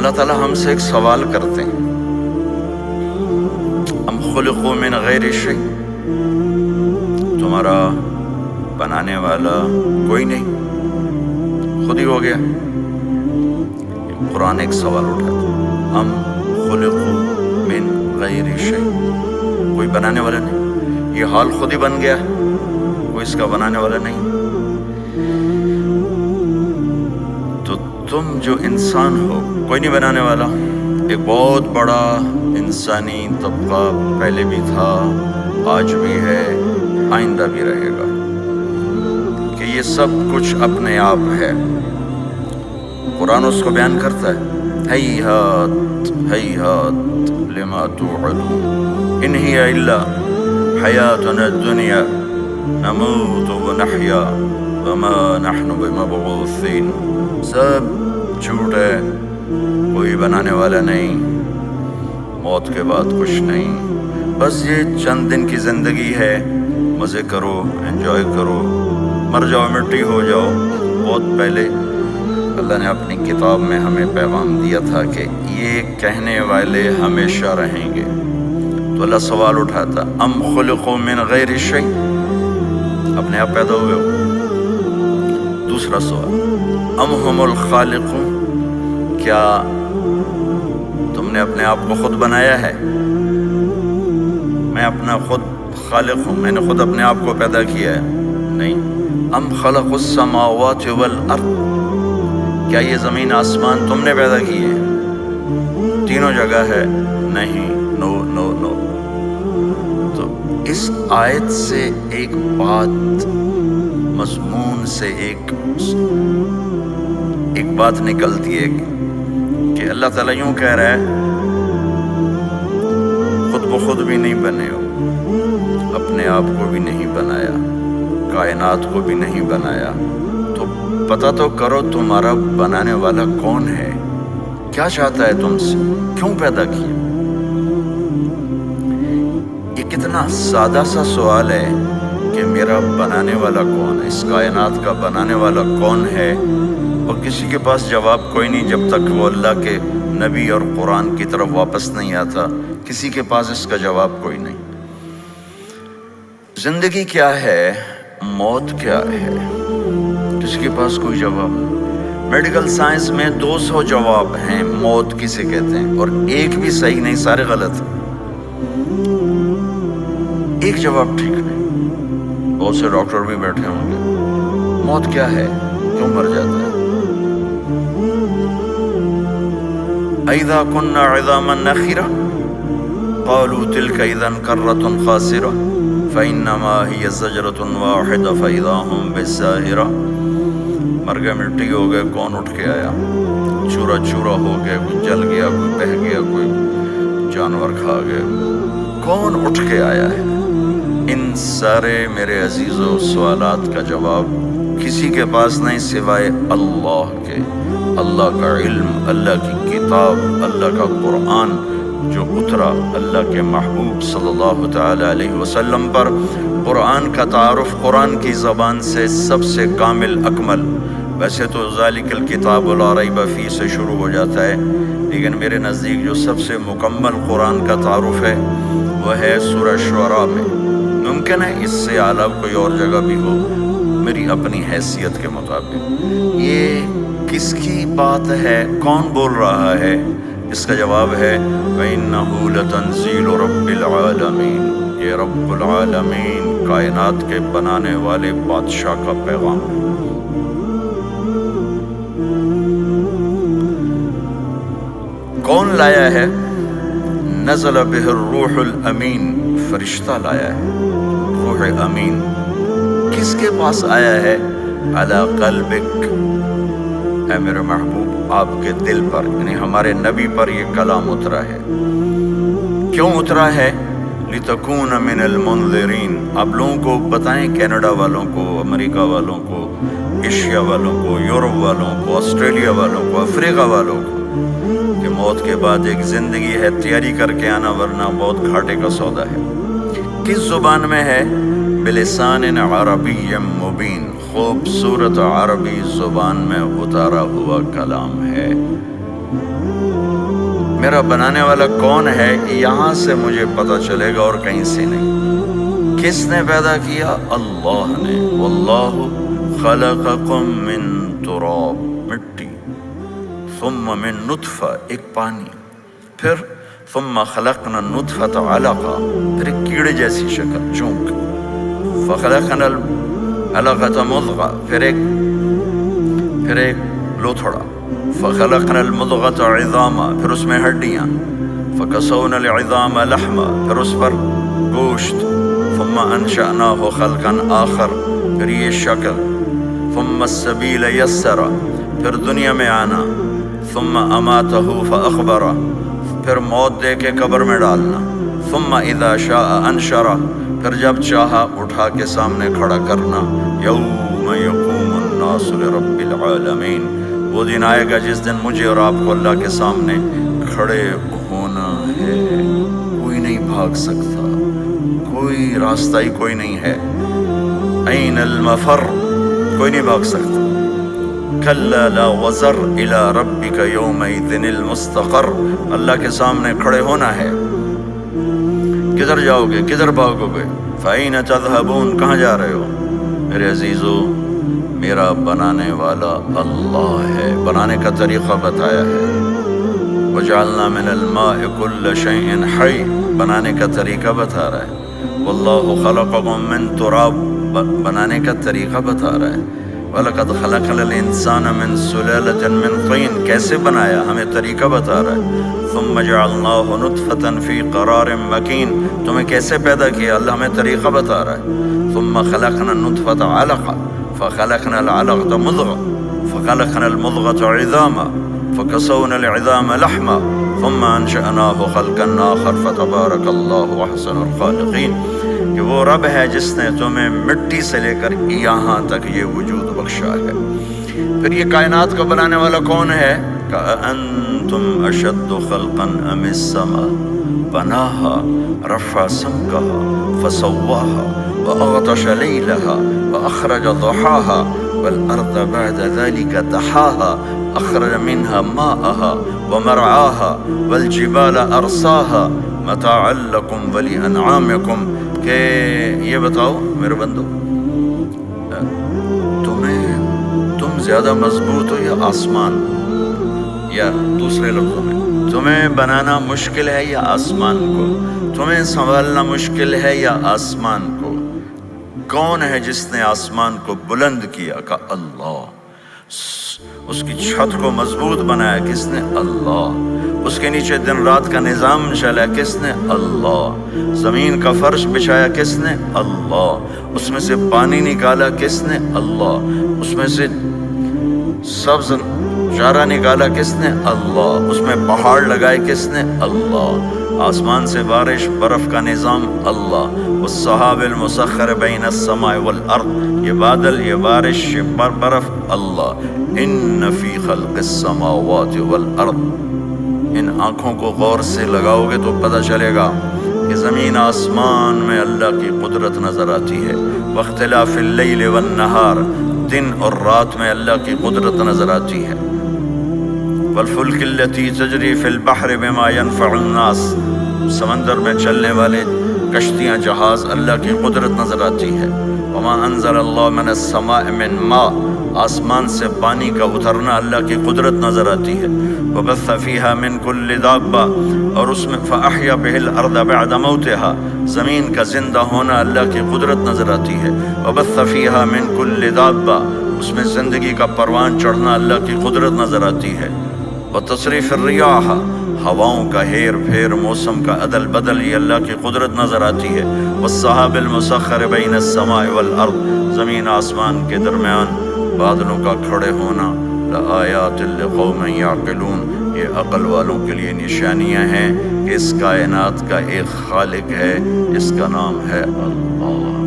اللہ تعالیٰ ہم سے ایک سوال کرتے ہیں، ام خلقوا من غیر شیء، تمہارا بنانے والا کوئی نہیں، خود ہی ہو گیا؟ قرآن ایک سوال اٹھاتا، ام خلقوا من غیر شیء، کوئی بنانے والا نہیں، یہ حال خود ہی بن گیا، کوئی اس کا بنانے والا نہیں۔ تو تم جو انسان ہو کوئی نہیں بنانے والا، ایک بہت بڑا انسانی طبقہ پہلے بھی تھا، آج بھی ہے، آئندہ بھی رہے گا، کہ یہ سب کچھ اپنے آپ ہے۔ قرآن اس کو بیان کرتا ہے، ہیہات ہیہات لما توعدون ان ہی الا حیاتنا الدنیا نموت ونحیا وما نحن بمبعوثین، سب جھوٹ ہے، کوئی بنانے والا نہیں، موت کے بعد کچھ نہیں، بس یہ چند دن کی زندگی ہے، مزے کرو، انجوائے کرو، مر جاؤ، مٹی ہو جاؤ۔ بہت پہلے اللہ نے اپنی کتاب میں ہمیں پیغام دیا تھا کہ یہ کہنے والے ہمیشہ رہیں گے۔ تو اللہ سوال اٹھاتا، ام خلقوا من غیر شیء، اپنے آپ پیدا ہوئے ہو؟ دوسرا سوال، ام ہم الخالقون، کیا تم نے اپنے آپ کو خود بنایا ہے؟ میں اپنا خود خالق ہوں، میں نے خود اپنے آپ کو پیدا کیا ہے؟ نہیں۔ ام خلق السماوات والارض، کیا یہ زمین آسمان تم نے پیدا کیے ہیں؟ تینوں جگہ ہے، نہیں، نو نو نو۔ تو اس آیت سے ایک بات، مضمون سے ایک بات نکلتی ہے کہ اللہ تعالیٰ یوں کہہ رہا ہے، خود بخود بھی نہیں بنے ہو، اپنے آپ کو بھی نہیں بنایا، کائنات کو بھی نہیں بنایا، تو پتہ تو کرو تمہارا بنانے والا کون ہے، کیا چاہتا ہے تم سے، کیوں پیدا کیا؟ یہ کتنا سادہ سا سوال ہے کہ میرا بنانے والا کون ہے، اس کائنات کا بنانے والا کون ہے، اور کسی کے پاس جواب کوئی نہیں جب تک وہ اللہ کے نبی اور قرآن کی طرف واپس نہیں آتا، کسی کے پاس اس کا جواب کوئی نہیں۔ زندگی کیا ہے، موت کیا ہے، کسی کے پاس کوئی جواب نہیں۔ میڈیکل سائنس میں 200 جواب ہیں موت کسے کہتے ہیں، اور ایک بھی صحیح نہیں، سارے غلط ہیں، ایک جواب ٹھیک نہیں۔ بہت سے ڈاکٹر بھی بیٹھے ہوں گے، موت کیا ہے، کیوں مر جاتا ہے؟ اذا كنا عظاما نخرة قالوا تلك اذا كرة خاسرة فانما هي زجرة واحدة فاذا هم بالساهرة، مر گئے، مٹی ہو گئے، کون اٹھ کے آیا؟ چورا چورا ہو گئے، کوئی جل گیا، کوئی بہہ گیا، کوئی جانور کھا گئے، کون اٹھ کے آیا ہے؟ ان سارے میرے عزیزو سوالات کا جواب کسی کے پاس نہیں سوائے اللہ کے۔ اللہ کا علم، اللہ کی کتاب، اللہ کا قرآن جو اترا اللہ کے محبوب صلی اللہ تعالی علیہ وسلم پر۔ قرآن کا تعارف قرآن کی زبان سے سب سے کامل اکمل، ویسے تو ذالک الکتاب لا ریب فیہ سے شروع ہو جاتا ہے، لیکن میرے نزدیک جو سب سے مکمل قرآن کا تعارف ہے وہ ہے سورہ شعراء میں۔ ممکن ہے اس سے اعلیٰ کوئی اور جگہ بھی ہو، میری اپنی حیثیت کے مطابق۔ یہ کس کی بات ہے، کون بول رہا ہے؟ اس کا جواب ہے وَإِنَّهُ لَتَنزِيلُ رَبِّ الْعَالَمِينَ، یہ رب العالمین کائنات کے بنانے والے بادشاہ کا پیغام ہے۔ کون لایا ہے؟ نزل بہ الروح الامین، فرشتہ لایا ہے، روح امین۔ کس کے پاس آیا ہے؟ علی قلبک، اے میرے محبوب آپ کے دل پر، یعنی ہمارے نبی پر یہ کلام اترا ہے۔ کیوں اترا ہے؟ لتکون من المنذرین، آپ لوگوں کو بتائیں، کینیڈا والوں کو، امریکہ والوں کو، ایشیا والوں کو، یورپ والوں کو، آسٹریلیا والوں کو، افریقہ والوں کو، کہ موت کے بعد ایک زندگی ہے، تیاری کر کے آنا ورنہ بہت گھاٹے کا سودا ہے۔ کس زبان میں ہے؟ بلسان عربی مبین، خوبصورت عربی زبان میں اتارا ہوا کلام ہے۔ میرا بنانے والا کون ہے یہاں سے مجھے پتہ چلے گا اور کہیں سے نہیں۔ کس نے پیدا کیا؟ اللہ نے۔ واللہ خلقکم من تراب، مٹی، ثم من نطفہ، ایک پانی، پھر ثم خلقنا النطفۃ علقہ، پھر ایک کیڑے جیسی شکل، چونک، فخلقنا العلقۃ مضغہ، پھر ایک لوتھڑا، فخلقنا المضغۃ عظاما، پھر اس میں ہڈیاں، فکسونا العظام لحما، پھر اس پر گوشت، ثم انشأناہ خلقا آخر، پھر یہ شکل، ثم السبیل یسرا، پھر دنیا میں آنا، ثم اماتہ فاخبرہ، پھر موت دے کے قبر میں ڈالنا، ثم اذا شاء انشرہ، پھر جب چاہا اٹھا کے سامنے کھڑا کرنا، یوم یقوم الناس لرب العالمین، وہ دن آئے گا جس دن مجھے اور آپ کو اللہ کے سامنے کھڑے ہونا ہے۔ کوئی نہیں بھاگ سکتا، کوئی راستہ ہی کوئی نہیں ہے۔ این المفر، کوئی نہیں بھاگ سکتا۔ کلا لا وزر الی ربک یومئذ المستقر، اللہ کے سامنے کھڑے ہونا ہے۔ کدھر جاؤ گے، کدھر بھاگو گے؟ فأین تذہبون، کہاں جا رہے ہو؟ میرے عزیزو، میرا بنانے والا اللہ ہے، بنانے کا طریقہ بتایا ہے۔ وجعلنا من الماء كل شيء حي، بنانے کا طریقہ بتا رہا ہے۔ واللہ خلقکم من تراب، بنانے کا طریقہ بتا رہا ہے۔ وَلَقَدْ خَلَقْنَا الْإِنسَانَ مِنْ سُلَالَةٍ مِنْ طِينٍ، کیسے بنایا ہمیں طریقہ بتا رہا ہے۔ ثُمَّ جَعَلْنَاهُ نُطْفَةً فِي قَرَارٍ مَكِينٍ، تمہیں کیسے پیدا کیا اللہ ہمیں طریقہ بتا رہا ہے۔ ثُمَّ خَلَقْنَا النُّطْفَةَ عَلَقَةً فَخَلَقْنَا الْعَلَقَةَ مُضْغَةً فَخَلَقْنَا الْمُضْغَةَ عِظَامًا فَكَسَوْنَا الْعِظَامَ لَحْمًا ثُمَّ أَنشَأْنَاهُ خَلْقًا آخَرَ فَتَبَارَكَ اللَّهُ أَحْسَنُ الْخَالِقِينَ، کہ وہ رب ہے جس نے تمہیں مٹی سے لے کر یہاں تک یہ وجود بخشا ہے۔ پھر یہ کائنات کا بنانے والا کون ہے؟ کأنتم اشد خلقا ام السماء بناها رفع سمكها فسواها وأغطش ليلها وأخرج ضحاها والأرض بعد ذلك دحاها أخرج منها ماءها ومرعاها والجبال أرساها متاعا لكم ولأنعامكم، کہ یہ بتاؤ میرے بندو، تم زیادہ مضبوط ہو یا آسمان؟ یا دوسرے لفظوں میں، تمہیں بنانا مشکل ہے یا آسمان کو؟ تمہیں سنبھالنا مشکل ہے یا آسمان کو؟ کون ہے جس نے آسمان کو بلند کیا؟ کہ اللہ۔ اس کی چھت کو مضبوط بنایا کس نے؟ اللہ۔ اس کے نیچے دن رات کا نظام چلا کس نے؟ اللہ۔ زمین کا فرش بچھایا کس نے؟ اللہ۔ اس میں سے پانی نکالا کس نے؟ اللہ۔ اس میں سے سبز چارہ نکالا کس نے؟ اللہ۔ اس میں پہاڑ لگائے کس نے؟ اللہ۔ آسمان سے بارش برف کا نظام اللہ۔ والسحاب المسخر بین السماء والارض، یہ بادل، یہ بارش، یہ برف اللہ۔ ان فی خلق السماوات والارض، ان آنکھوں کو غور سے لگاؤ گے تو پتہ چلے گا کہ زمین آسمان میں اللہ کی قدرت نظر آتی ہے۔ واختلاف اللیل والنہار، دن اور رات میں اللہ کی قدرت نظر آتی ہے۔ والفلک التی تجری فی البحر بما ینفع الناس، سمندر میں چلنے والے کشتیاں، جہاز، اللہ کی قدرت نظر آتی ہے۔ وما انزل اللہ من السماء من ماء، آسمان سے پانی کا اترنا اللہ کی قدرت نظر آتی ہے۔ وبث فیہا من کل دابہ، اور اس میں فاحیا بہ الارض بعد موتہا، زمین کا زندہ ہونا اللہ کی قدرت نظر آتی ہے۔ وبث فیہا من کل دابہ، اس میں زندگی کا پروان چڑھنا اللہ کی قدرت نظر آتی ہے۔ وتصریف الریاح، ہواؤں کا ہیر پھیر، موسم کا عدل بدل، یہ اللہ کی قدرت نظر آتی ہے۔ والسحاب المسخر بین السماء والارض، زمین آسمان کے درمیان بادلوں کا کھڑے ہونا۔ لآیات لقوم یعقلون، یہ عقل والوں کے لیے نشانیاں ہیں کہ اس کائنات کا ایک خالق ہے جس کا نام ہے اللہ۔